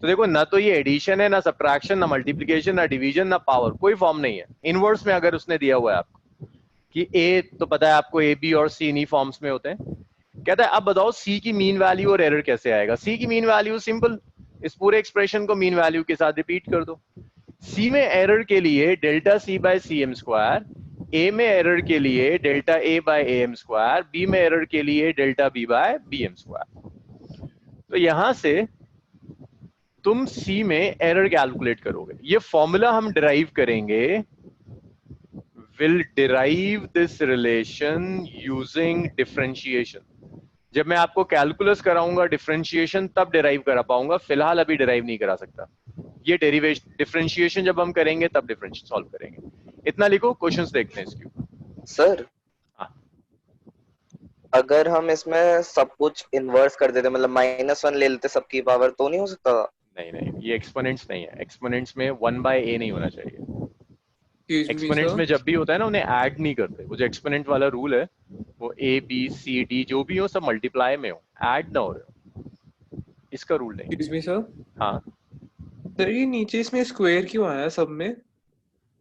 तो देखो ना तो ये एडिशन है, ना सब्ट्रैक्शन, ना मल्टीप्लिकेशन, ना डिवीजन, ना पावर, कोई फॉर्म नहीं है। इनवर्स में अगर उसने दिया हुआ है आपको, कि ए तो पता है आपको, ए बी और सी इन्हीं फॉर्म्स में होते हैं। कहता है अब बताओ सी की मीन वैल्यू और एरर कैसे आएगा। सी की मीन वैल्यू सिंपल, इस पूरे एक्सप्रेशन को मीन वैल्यू के साथ रिपीट कर दो। सी में एरर के लिए delta c by c m square, a में एरर के लिए delta A by a m square, b में एरर के लिए delta B by b m square. तो यहां से तुम सी में एरर कैलकुलेट करोगे, ये फॉर्मूला हम डिराइव करेंगे, will derive this relation using differentiation. जब मैं आपको कैलकुलस कराऊंगा डिफरेंशिएशन तब डिराइव करा पाऊंगा, फिलहाल अभी डिराइव नहीं करा सकता। ये डेरिवेशन डिफरेंशिएशन जब हम करेंगे तब डिफरेंशिएशन सॉल्व करेंगे। इतना लिखो, क्वेश्चंस देखते हैं इसके ऊपर।
सर
हाँ,
अगर हम इसमें सब कुछ इन्वर्स कर देते, मतलब -1 ले लेते सबकी पावर, तो नहीं हो सकता?
नहीं नहीं, ये एक्सपोनेंट्स नहीं है, एक्सपोनेंट्स में 1 बाय ए नहीं होना चाहिए। एक्सपोनेंट्स में जब भी होता है ना, उन्हें ऐड नहीं करते। वो जो एक्सपोनेंट वाला रूल है, वो ए बी सी डी जो भी हो सब मल्टीप्लाई में हो, ऐड ना हो रहे हो, इसका रूल नहीं।
Excuse me sir.
हाँ
सर ये नीचे इसमें स्क्वायर क्यों आया सब में?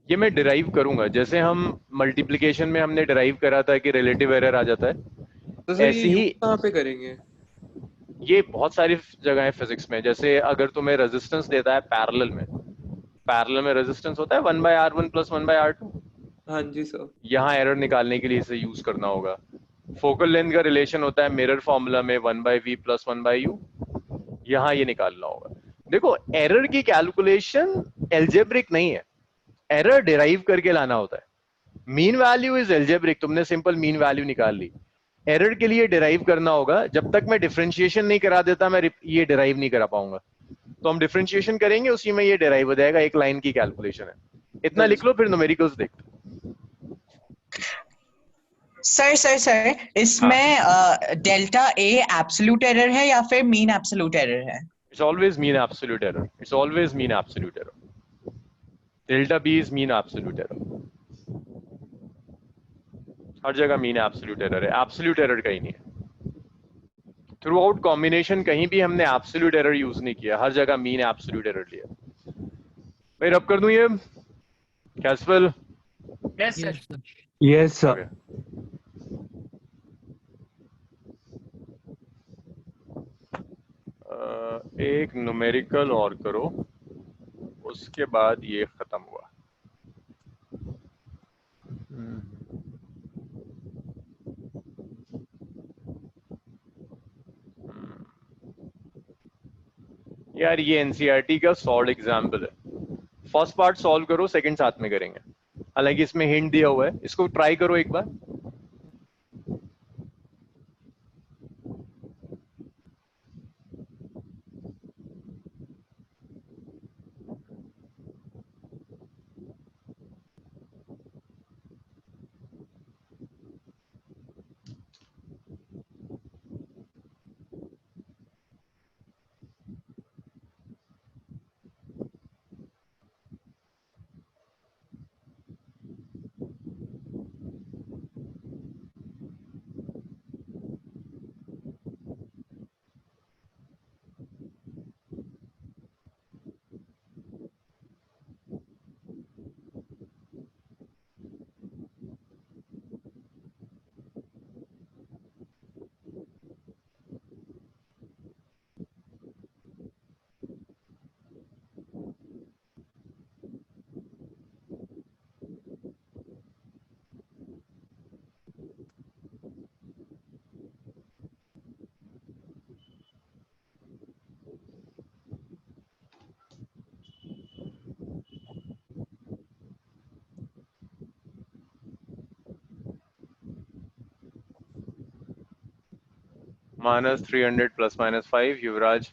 ये मैं डिराइव करूंगा, जैसे हम मल्टीप्लिकेशन में हमने डिराइव करा था कि रिलेटिव एरर आ जाता है,
तो सर ये
ऐसे ही
कहाँ पे करेंगे?
ये बहुत सारी जगह है फिजिक्स में। जैसे अगर तुम्हें रेजिस्टेंस देता है पैरेलल में रेजिस्टेंस होता है 1/R1 + 1/R2।
हाँ जी सर।
यहाँ एरर निकालने के लिए इसे यूज करना होगा। फोकल लेंथ का रिलेशन होता है मिरर फॉर्मूला में 1/V + 1/U, यहाँ ये निकालना होगा। देखो एरर की कैलकुलेशन एल्जेब्रिक नहीं है, एरर डिराइव करके लाना होता है। मीन वैल्यू इज एल्जेब्रिक, तुमने सिंपल मीन वैल्यू निकाल ली। एरर के लिए डिराइव करना होगा, जब तक मैं डिफरेंशिएशन नहीं करा देता मैं ये डिराइव नहीं करा पाऊंगा। तो हम डिफरेंशिएशन करेंगे, उसी में ये डिराइव हो जाएगा, एक लाइन की कैलकुलेशन है। इतना लिख लो, फिर न्यूमेरिकल्स देखते हैं।
सर इसमें डेल्टा ए एब्सोल्यूट एरर है या फिर मीन एब्सोल्यूट एरर है?
It's always mean absolute error. It's always mean absolute error. Delta B is mean absolute error. हर जगह मीन एब्सोल्यूट एरर है, एब्सोल्यूट एरर कहीं नहीं है। थ्रू आउट कॉम्बिनेशन कहीं भी हमने एब्सोल्यूट एरर यूज नहीं किया, हर जगह मीन एब्सोल्यूट एरर लिया। भाई रब कर दूं ये कैस्पल?
Yes sir.
Yes sir.
एक न्यूमेरिकल और करो, उसके बाद ये खत्म हुआ। यार ये एनसीईआरटी का सॉल्व एग्जाम्पल है। फर्स्ट पार्ट सॉल्व करो, सेकंड साथ में करेंगे। हालांकि इसमें हिंट दिया हुआ है, इसको ट्राई करो एक बार। -300 ± 5। युवराज,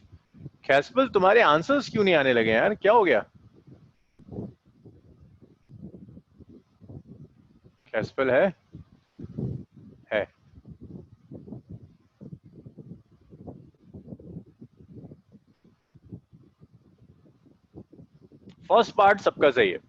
कैस्पल तुम्हारे आंसर्स क्यों नहीं आने लगे यार, क्या हो गया? कैस्पल है फर्स्ट पार्ट सबका सही है।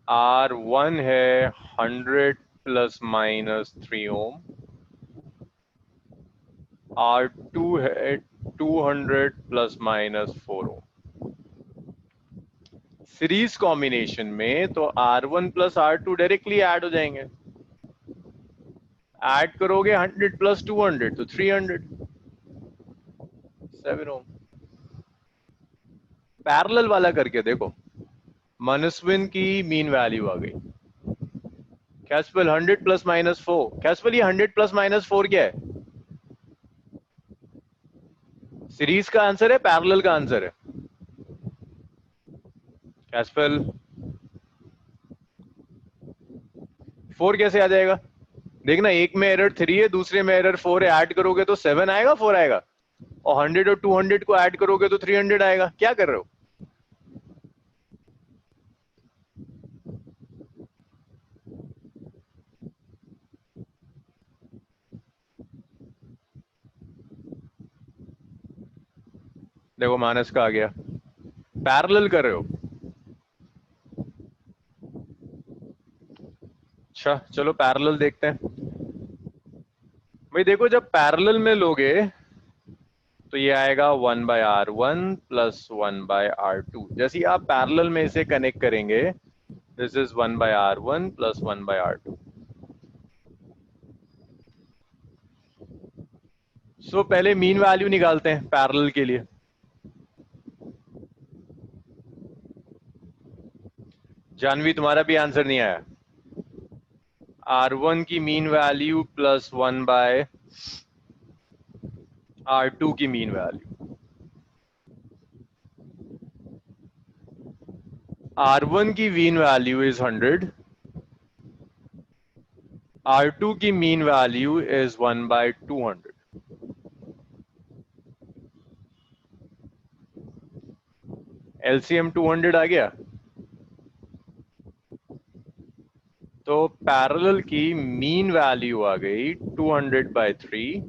R1 है 100 ± 3 ओम, R2 है 200 प्लस माइनस 4 ओम। सीरीज कॉम्बिनेशन में तो R1 plus R2 directly add हो जाएंगे। ऐड करोगे 100 प्लस 200 तो 300, 7 ओम। पैरेलल वाला करके देखो, मनस्विन की मीन वैल्यू आ गई। कैस्पल 100 प्लस माइनस 4, कैस्पल ये 100 प्लस माइनस 4 क्या है? सीरीज का आंसर है, पैरेलल का आंसर है? कैस्पल 4 कैसे आ जाएगा? देखना, एक में एरर 3 है, दूसरे में एरर 4 है, ऐड करोगे तो 7 आएगा, 4 आएगा, और 100 और 200 को ऐड करोगे तो 300 आएगा। क्या कर रहे हो? देखो मानस का आ गया, पैरेलल कर रहे हो। अच्छा चलो पैरेलल देखते हैं। भाई देखो, जब पैरेलल में लोगे तो ये आएगा 1/R1 प्लस 1/R2। जैसे ही आप पैरेलल में इसे कनेक्ट करेंगे, this is 1/R1 plus 1/R2। सो पहले मीन वैल्यू निकालते हैं पैरेलल के लिए। जानवी तुम्हारा भी आंसर नहीं आया। R1 की मीन वैल्यू प्लस 1/R2 की मीन वैल्यू। R1 की मीन वैल्यू इज 100, R2 की मीन वैल्यू इज 1/200। LCM 200 आ गया। तो पैरेलल की मीन वैल्यू आ गई 200/3।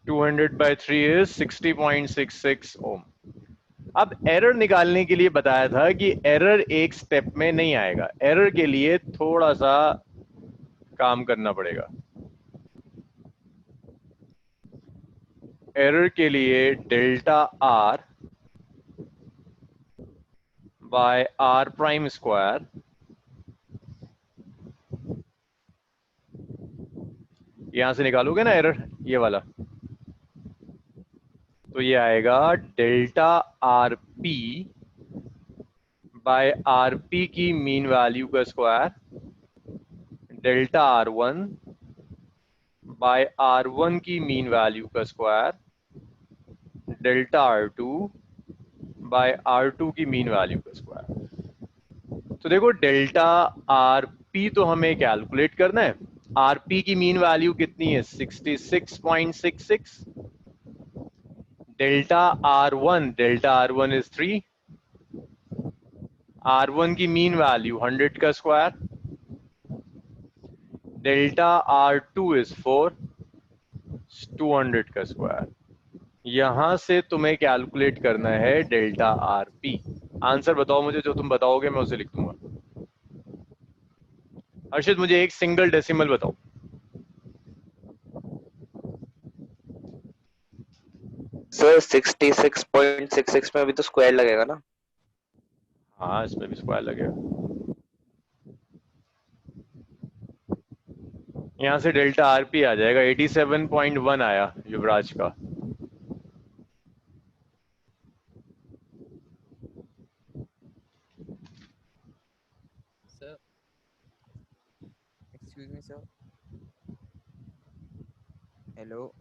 200/3 इज 60.66 ओम। अब एरर निकालने के लिए बताया था कि एरर एक स्टेप में नहीं आएगा, एरर के लिए थोड़ा सा काम करना पड़ेगा। एरर के लिए delta R by R prime square यहां से निकालोगे ना एरर, ये वाला, तो ये आएगा डेल्टा RP बाय RP की मीन वैल्यू का square, delta R1 by R1 की मीन वैल्यू का square, delta R2 by R2 की मीन वैल्यू का स्क्वायर। तो देखो डेल्टा RP तो हमें कैलकुलेट करना है। RP की मीन वैल्यू कितनी है? 66.66। Delta R1 is 3। R1 की मीन वैल्यू 100 का स्क्वायर, डेल्टा R2 इज 4, 200 का स्क्वायर। यहां से तुम्हें कैलकुलेट करना है डेल्टा RP। आंसर बताओ मुझे, जो तुम बताओगे मैं उसे लिख दूंगा। हर्षित मुझे एक सिंगल डेसिमल बताओ।
सर 66.66 में भी तो स्क्वायर लगेगा ना?
हाँ इसमें भी स्क्वायर लगेगा। यहां से डेल्टा RP आ जाएगा, 87.1 आया युवराज का।
Sir excuse me sir, hello.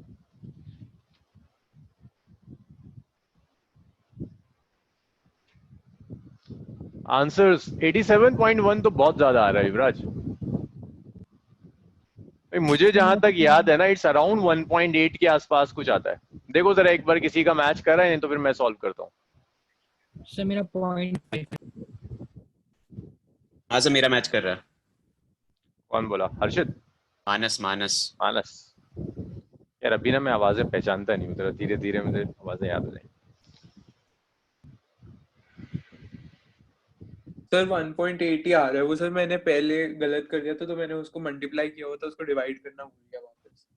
Answers 87.1 तो बहुत ज्यादा आ रहा है युवराज। मुझे जहां तक याद है ना, इट्स अराउंड 1.8 के आसपास कुछ आता है। देखो जरा एक बार किसी का मैच कर रहा है, नहीं तो फिर मैं सॉल्व करता हूँ।
सर मेरा 0.5।
हाँ सर मेरा मैच कर रहा है।
कौन बोला? हर्षित?
मानस।
मानस यार, अभी ना मैं आवाजें पहचानता नहीं हूँ, धीरे धीरे मुझे आवाजें याद हो जाएंगी।
सर 1.8 ही आ रहा है वो। सर मैंने पहले गलत कर दिया था, तो मैंने उसको मल्टीप्लाई किया हुआ था, उसको डिवाइड करना भूल गया वापस।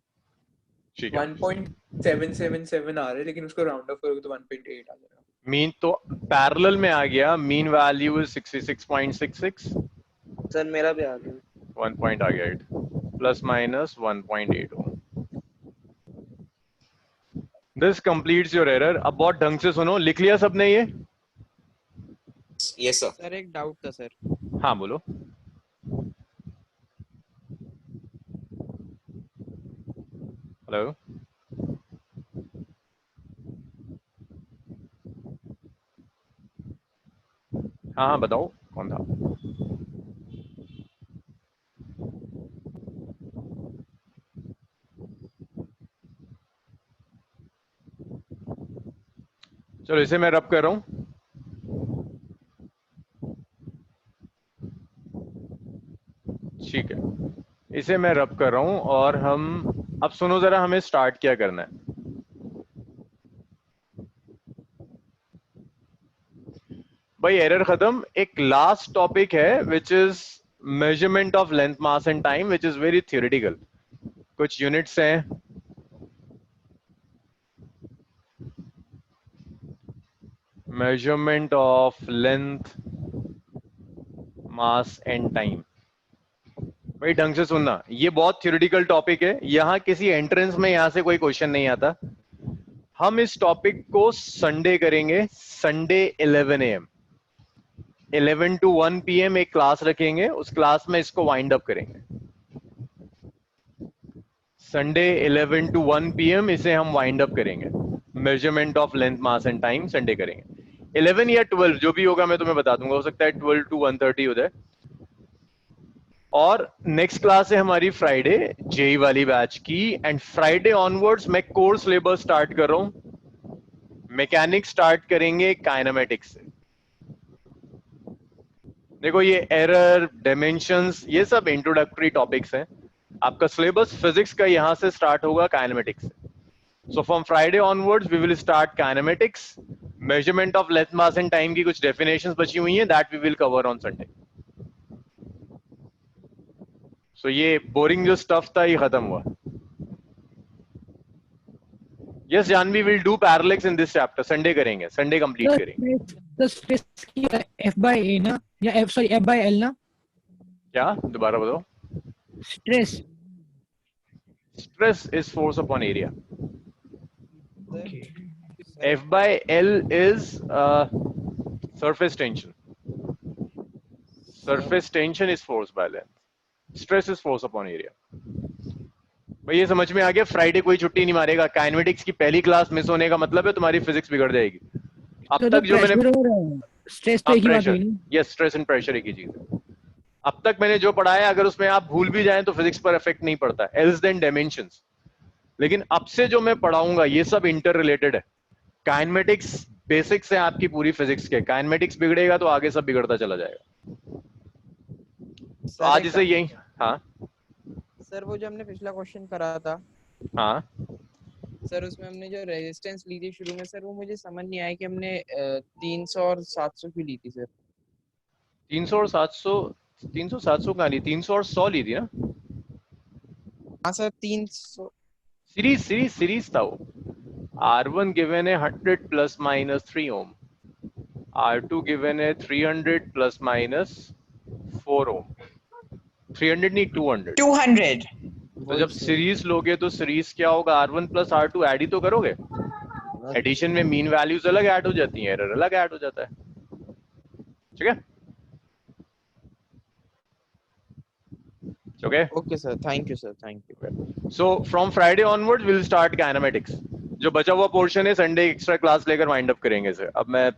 ठीक है
1.777 आ रहा है, लेकिन उसको राउंड ऑफ करोगे तो 1.8 आ जाएगा।
मीन तो पैरेलल में आ गया, मीन वैल्यू इज 66.66,
सर मेरा भी आ गया
1 पॉइंट आ गया, it plus minus 1.8 ohm. This completes your error. अब बहुत ढंग से सुनो, लिख लिया सबने ये?
Yes sir.
सर एक डाउट था सर।
हाँ बोलो। हेलो, हाँ हाँ बताओ कौन था? चलो इसे मैं रब कर रहा हूं। ठीक है, इसे मैं रब कर रहा हूं और हम अब सुनो जरा, हमें स्टार्ट क्या करना है। भाई एरर खत्म। एक लास्ट टॉपिक है which is measurement of length, mass and time, which is very theoretical. कुछ यूनिट्स हैं, measurement of length, mass and time. भाई ढंग से सुनना, ये बहुत थियोरेटिकल टॉपिक है, यहाँ किसी एंट्रेंस में यहाँ से कोई क्वेश्चन नहीं आता। हम इस टॉपिक को संडे करेंगे, संडे 11 AM 11 to 1 PM एक क्लास रखेंगे, उस क्लास में इसको वाइंड अप करेंगे। संडे 11 to 1 PM इसे हम वाइंड अप करेंगे, measurement of length, mass and time Sunday करेंगे। 11 या 12 जो भी होगा मैं तुम्हें बता दूंगा, हो सकता है 12 to 1:30 हो जाए। और नेक्स्ट क्लास है हमारी फ्राइडे, जेई वाली बैच की, एंड फ्राइडे ऑनवर्ड्स मैं कोर सिलेबस स्टार्ट कर रहा हूं। मैकेनिक्स स्टार्ट करेंगे काइनेमेटिक्स से। देखो ये एरर, डायमेंशंस, ये सब इंट्रोडक्टरी टॉपिक्स हैं। आपका सिलेबस फिजिक्स का यहां से स्टार्ट होगा काइनेमेटिक्स से। So from Friday onwards we will start kinematics. Measurement of length, mass and time की कुछ डेफिनेशंस बची हुई हैं, that we will cover on Sunday. So ये बोरिंग जो स्टफ था ये खत्म हुआ। Yes Janvi will do parallels in this chapter, Sunday करेंगे, संडे कंप्लीट करेंगे।
तो स्ट्रेस की F/A ना, या F/L ना?
क्या दोबारा बताओ?
Stress
is force upon area. F/L is surface tension. Surface tension is force by length. Stress is force upon area. भाई ये समझ में आ गया? फ्राइडे कोई छुट्टी नहीं मारेगा। काइनेमेटिक्स की पहली क्लास मिस होने का मतलब है तुम्हारी फिजिक्स बिगड़ जाएगी। अब तक जो मैंने
स्ट्रेस तो एक ही बात हुई ना?
यस, स्ट्रेस एंड प्रेशर एक ही चीज है। अब तक मैंने जो पढ़ाया अगर उसमें आप भूल भी जाएं तो फिजिक्स पर इफेक्ट नहीं पड़ता, एल्स देन डायमेंशंस। लेकिन अब से जो मैं पढ़ाऊंगा ये सब इंटर रिलेटेड है। काइनेमेटिक्स बेसिक्स है आपकी पूरी फिजिक्स के, काइनेमेटिक्स बिगड़ेगा तो आगे सब बिगड़ता चला जाएगा। तो आज इसे यही, हाँ
सर वो जो हमने पिछला क्वेश्चन करा था,
हाँ
सर उसमें हमने जो रेजिस्टेंस ली थी शुरू में, सर वो मुझे समझ नहीं आया कि हमने 300 और 700 की ली थी सर।
300 और 700, 300 700 कहाँ ली? 300 और 100 ली थी ना?
हाँ सर 300
सीरीज था वो। R1 गिवन है 100 प्लस माइनस 3 ओम, R2 गिवन है 300 प्लस माइनस 4 ओम। 300 नहीं 200। तो जब सीरीज लोगे तो सीरीज क्या होगा? R1 प्लस R2 ऐड ही तो करोगे। एडिशन में मीन वैल्यूज अलग ऐड हो जाती हैं, एरर अलग ऐड हो जाता है। ठीक है, okay
okay sir, thank you sir, thank you.
So from Friday onwards we'll start kinematics. जो बचा हुआ पोर्शन है संडे एक्स्ट्रा क्लास लेकर वाइंड अप करेंगे सर। अब मैं